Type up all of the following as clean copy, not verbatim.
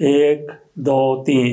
1, 2, 3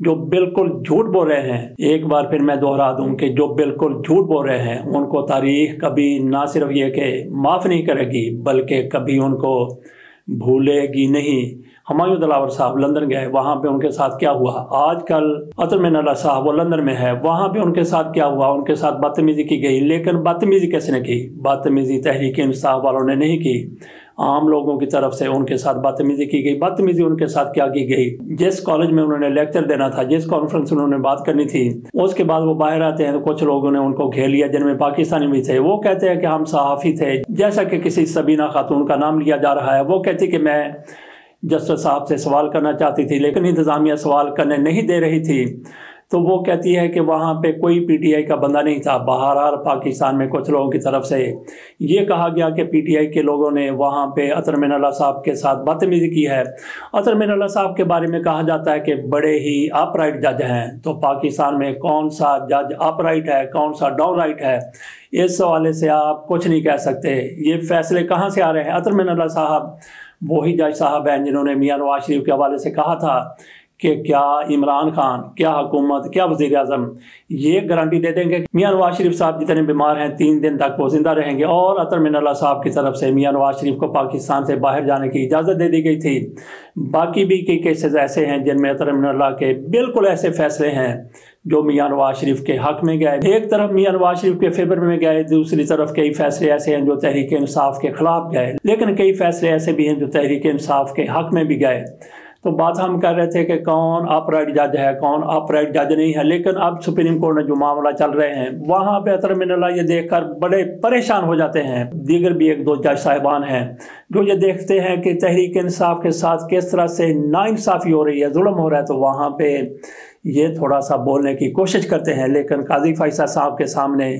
جو بالکل جھوٹ بول رہے ہیں، ایک بار پھر میں دوہرا دوں کہ جو بالکل جھوٹ بول رہے ہیں ان کو تاریخ کبھی نہ صرف یہ کہ معاف نہیں کرے گی بلکہ کبھی ان کو بھولے گی نہیں۔ ہمایوں دلاور صاحب لندن گئے، وہاں پہ ان کے ساتھ کیا ہوا؟ آج کل اطہر من اللہ صاحب وہ لندن میں ہے، وہاں پہ ان کے ساتھ کیا ہوا؟ ان کے ساتھ بدتمیزی کی گئی، لیکن بدتمیزی کس نے کی؟ بدتمیزی تحریک انصاف والوں نے نہیں کی، عام لوگوں کی طرف سے ان کے ساتھ بدتمیزی کی گئی۔ بدتمیزی ان کے ساتھ کیا کی گئی؟ جس کالج میں انہوں نے لیکچر دینا تھا، جس کانفرنس انہوں نے بات کرنی تھی، اس کے بعد وہ باہر آتے ہیں تو کچھ لوگوں نے ان کو گھیر لیا جن میں پاکستانی بھی تھے۔ وہ کہتے ہیں کہ ہم صحافی تھے، جیسا کہ کسی سبینہ خاتون کا نام لیا جا رہا ہے۔ وہ کہتی کہ میں جسٹس صاحب سے سوال کرنا چاہتی تھی لیکن انتظامیہ سوال کرنے نہیں دے رہی تھی، تو وہ کہتی ہے کہ وہاں پہ کوئی پی ٹی آئی کا بندہ نہیں تھا۔ بہرحال پاکستان میں کچھ لوگوں کی طرف سے یہ کہا گیا کہ پی ٹی آئی کے لوگوں نے وہاں پہ اطہر من اللہ صاحب کے ساتھ بدتمیزی کی ہے۔ اطہر من اللہ صاحب کے بارے میں کہا جاتا ہے کہ بڑے ہی اپ رائٹ جج ہیں، تو پاکستان میں کون سا جج اپ رائٹ ہے، کون سا ڈاؤن رائٹ ہے، اس حوالے سے آپ کچھ نہیں کہہ سکتے۔ یہ فیصلے کہاں سے آ رہے ہیں؟ اطہر من اللہ صاحب وہی جج صاحب ہیں جنہوں نے میاں نواز شریف کے حوالے سے کہا تھا کہ کیا عمران خان، کیا حکومت، کیا وزیر اعظم یہ گارنٹی دے دیں گے کہ میاں نواز شریف صاحب جتنے بیمار ہیں 3 دن تک وہ زندہ رہیں گے؟ اور اطہر من اللہ صاحب کی طرف سے میاں نواز شریف کو پاکستان سے باہر جانے کی اجازت دے دی گئی تھی۔ باقی بھی کئی کیسز ایسے ہیں جن میں اطہر من اللہ کے بالکل ایسے فیصلے ہیں جو میاں نواز شریف کے حق میں گئے۔ ایک طرف میاں نواز شریف کے فیور میں گئے، دوسری طرف کئی فیصلے ایسے ہیں جو تحریک انصاف کے خلاف گئے، لیکن کئی فیصلے ایسے بھی ہیں جو تحریک انصاف کے حق میں بھی گئے۔ تو بات ہم کر رہے تھے کہ کون اپ رائٹ جج ہے، کون اپ رائٹ جج نہیں ہے، لیکن اب سپریم کورٹ میں جو معاملہ چل رہے ہیں وہاں پہ اطہر من اللہ یہ دیکھ کر بڑے پریشان ہو جاتے ہیں۔ دیگر بھی 1-2 جج صاحبان ہیں جو یہ دیکھتے ہیں کہ تحریک انصاف کے ساتھ کس طرح سے ناانصافی ہو رہی ہے، ظلم ہو رہا ہے، تو وہاں پہ یہ تھوڑا سا بولنے کی کوشش کرتے ہیں، لیکن قاضی فیصل صاحب کے سامنے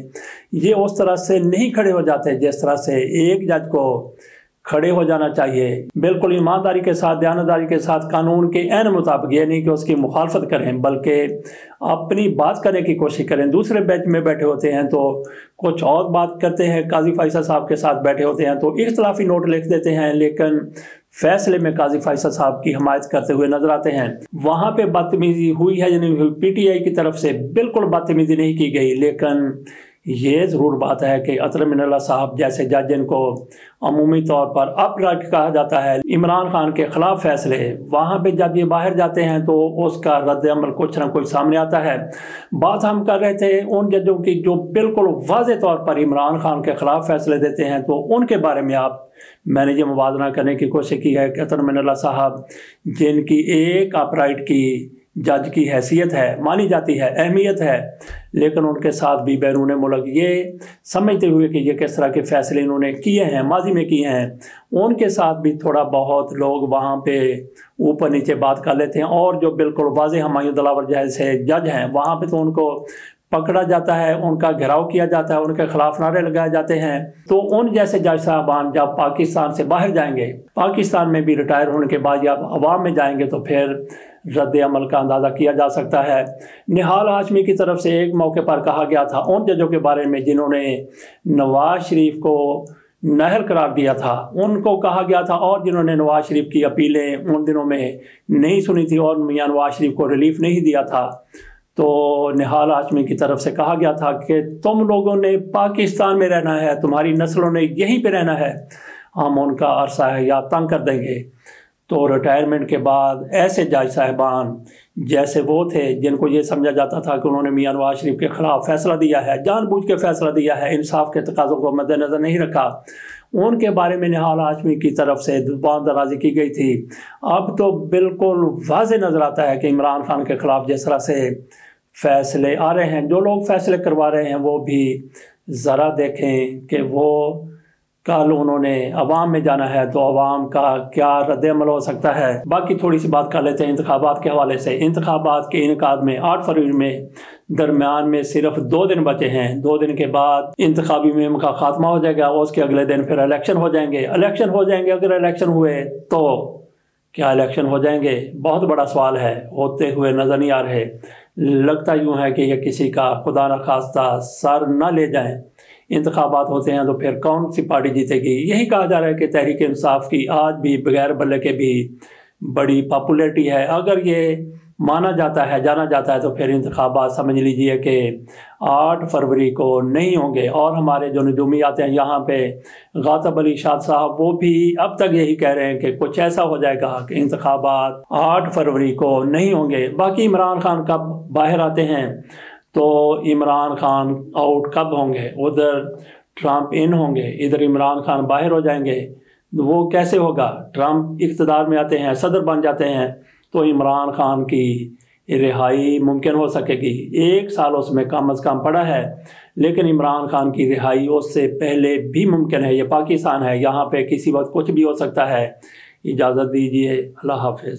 یہ اس طرح سے نہیں کھڑے ہو جاتے جس طرح سے ایک جج کو کھڑے ہو جانا چاہیے، بالکل ایمانداری کے ساتھ، دیانتداری کے ساتھ، قانون کے عین مطابق۔ یہ نہیں کہ اس کی مخالفت کریں بلکہ اپنی بات کرنے کی کوشش کریں۔ دوسرے بیچ میں بیٹھے ہوتے ہیں تو کچھ اور بات کرتے ہیں، قاضی فیصل صاحب کے ساتھ بیٹھے ہوتے ہیں تو اختلافی نوٹ لکھ دیتے ہیں، لیکن فیصلے میں قاضی فیصل صاحب کی حمایت کرتے ہوئے نظر آتے ہیں۔ وہاں پہ بدتمیزی ہوئی ہے یعنی پی ٹی آئی کی طرف سے بالکل بدتمیزی نہیں کی گئی، لیکن یہ ضرور بات ہے کہ اطہر من اللہ صاحب جیسے جج جن کو عمومی طور پر اپ رائٹ کہا جاتا ہے، عمران خان کے خلاف فیصلے، وہاں پہ جب یہ باہر جاتے ہیں تو اس کا رد عمل کچھ نہ کچھ سامنے آتا ہے۔ بات ہم کر رہے تھے ان ججوں کی جو بالکل واضح طور پر عمران خان کے خلاف فیصلے دیتے ہیں، تو ان کے بارے میں میں نے یہ موازنہ کرنے کی کوشش کی ہے کہ اطہر من اللہ صاحب جن کی ایک اپ رائٹ کی جج کی حیثیت ہے، مانی جاتی ہے، اہمیت ہے، لیکن ان کے ساتھ بھی بیرون ملک یہ سمجھتے ہوئے کہ یہ کس طرح کے فیصلے انہوں نے کیے ہیں، ماضی میں کیے ہیں، ان کے ساتھ بھی تھوڑا بہت لوگ وہاں پہ اوپر نیچے بات کر لیتے ہیں، اور جو بالکل واضح ہمایوں دلاور جیسے جج ہیں وہاں پہ تو ان کو پکڑا جاتا ہے، ان کا گھیراؤ کیا جاتا ہے، ان کے خلاف نعرے لگائے جاتے ہیں۔ تو ان جیسے جج صاحبان جب پاکستان سے باہر جائیں گے، پاکستان میں بھی ریٹائر ہونے کے بعد جب عوام میں جائیں گے تو پھر رد عمل کا اندازہ کیا جا سکتا ہے۔ نہال ہاشمی کی طرف سے ایک موقع پر کہا گیا تھا ان ججوں کے بارے میں جنہوں نے نواز شریف کو نااہل قرار دیا تھا، ان کو کہا گیا تھا، اور جنہوں نے نواز شریف کی اپیلیں ان دنوں میں نہیں سنی تھی اور میاں نواز شریف کو ریلیف نہیں دیا تھا، تو نہال ہاشمی کی طرف سے کہا گیا تھا کہ تم لوگوں نے پاکستان میں رہنا ہے، تمہاری نسلوں نے یہیں پہ رہنا ہے، ہم ان کا عرصہ حیات تنگ کر دیں گے۔ تو ریٹائرمنٹ کے بعد ایسے جج صاحبان جیسے وہ تھے جن کو یہ سمجھا جاتا تھا کہ انہوں نے میاں نواز شریف کے خلاف فیصلہ دیا ہے، جان بوجھ کے فیصلہ دیا ہے، انصاف کے تقاضوں کو مد نظر نہیں رکھا، ان کے بارے میں نہال ہاشمی کی طرف سے زبان درازی کی گئی تھی۔ اب تو بالکل واضح نظر آتا ہے کہ عمران خان کے خلاف جس طرح سے فیصلے آ رہے ہیں، جو لوگ فیصلے کروا رہے ہیں وہ بھی ذرا دیکھیں کہ وہ کل انہوں نے عوام میں جانا ہے تو عوام کا کیا رد عمل ہو سکتا ہے۔ باقی تھوڑی سی بات کر لیتے ہیں انتخابات کے حوالے سے۔ انتخابات کے انعقاد میں 8 فروری میں درمیان میں صرف 2 دن بچے ہیں۔ 2 دن کے بعد انتخابی مہم کا خاتمہ ہو جائے گا، اس کے اگلے دن پھر الیکشن ہو جائیں گے۔ اگر الیکشن ہوئے تو کیا الیکشن ہو جائیں گے؟ بہت بڑا سوال ہے، ہوتے ہوئے نظر نہیں آ رہے۔ لگتا یوں ہے کہ یہ کسی کا خدا نخواستہ سر نہ لے جائیں، انتخابات ہوتے ہیں تو پھر کون سی پارٹی جیتے گی؟ یہی کہا جا رہا ہے کہ تحریک انصاف کی آج بھی بغیر بلے کے بھی بڑی پاپولیرٹی ہے۔ اگر یہ مانا جاتا ہے جانا جاتا ہے تو پھر انتخابات سمجھ لیجئے کہ 8 فروری کو نہیں ہوں گے۔ اور ہمارے جو نجومیات ہیں یہاں پہ غاطب علی شاد صاحب وہ بھی اب تک یہی کہہ رہے ہیں کہ کچھ ایسا ہو جائے گا کہ انتخابات 8 فروری کو نہیں ہوں گے۔ باقی عمران خان کب باہر آتے ہیں تو عمران خان آؤٹ کب ہوں گے، ادھر ٹرمپ ان ہوں گے، ادھر عمران خان باہر ہو جائیں گے، وہ کیسے ہوگا؟ ٹرمپ اقتدار میں آتے ہیں، صدر بن جاتے ہیں تو عمران خان کی رہائی ممکن ہو سکے گی۔ 1 سال اس میں کم از کم پڑا ہے، لیکن عمران خان کی رہائی اس سے پہلے بھی ممکن ہے۔ یہ پاکستان ہے، یہاں پہ کسی وقت کچھ بھی ہو سکتا ہے۔ اجازت دیجیے، اللہ حافظ۔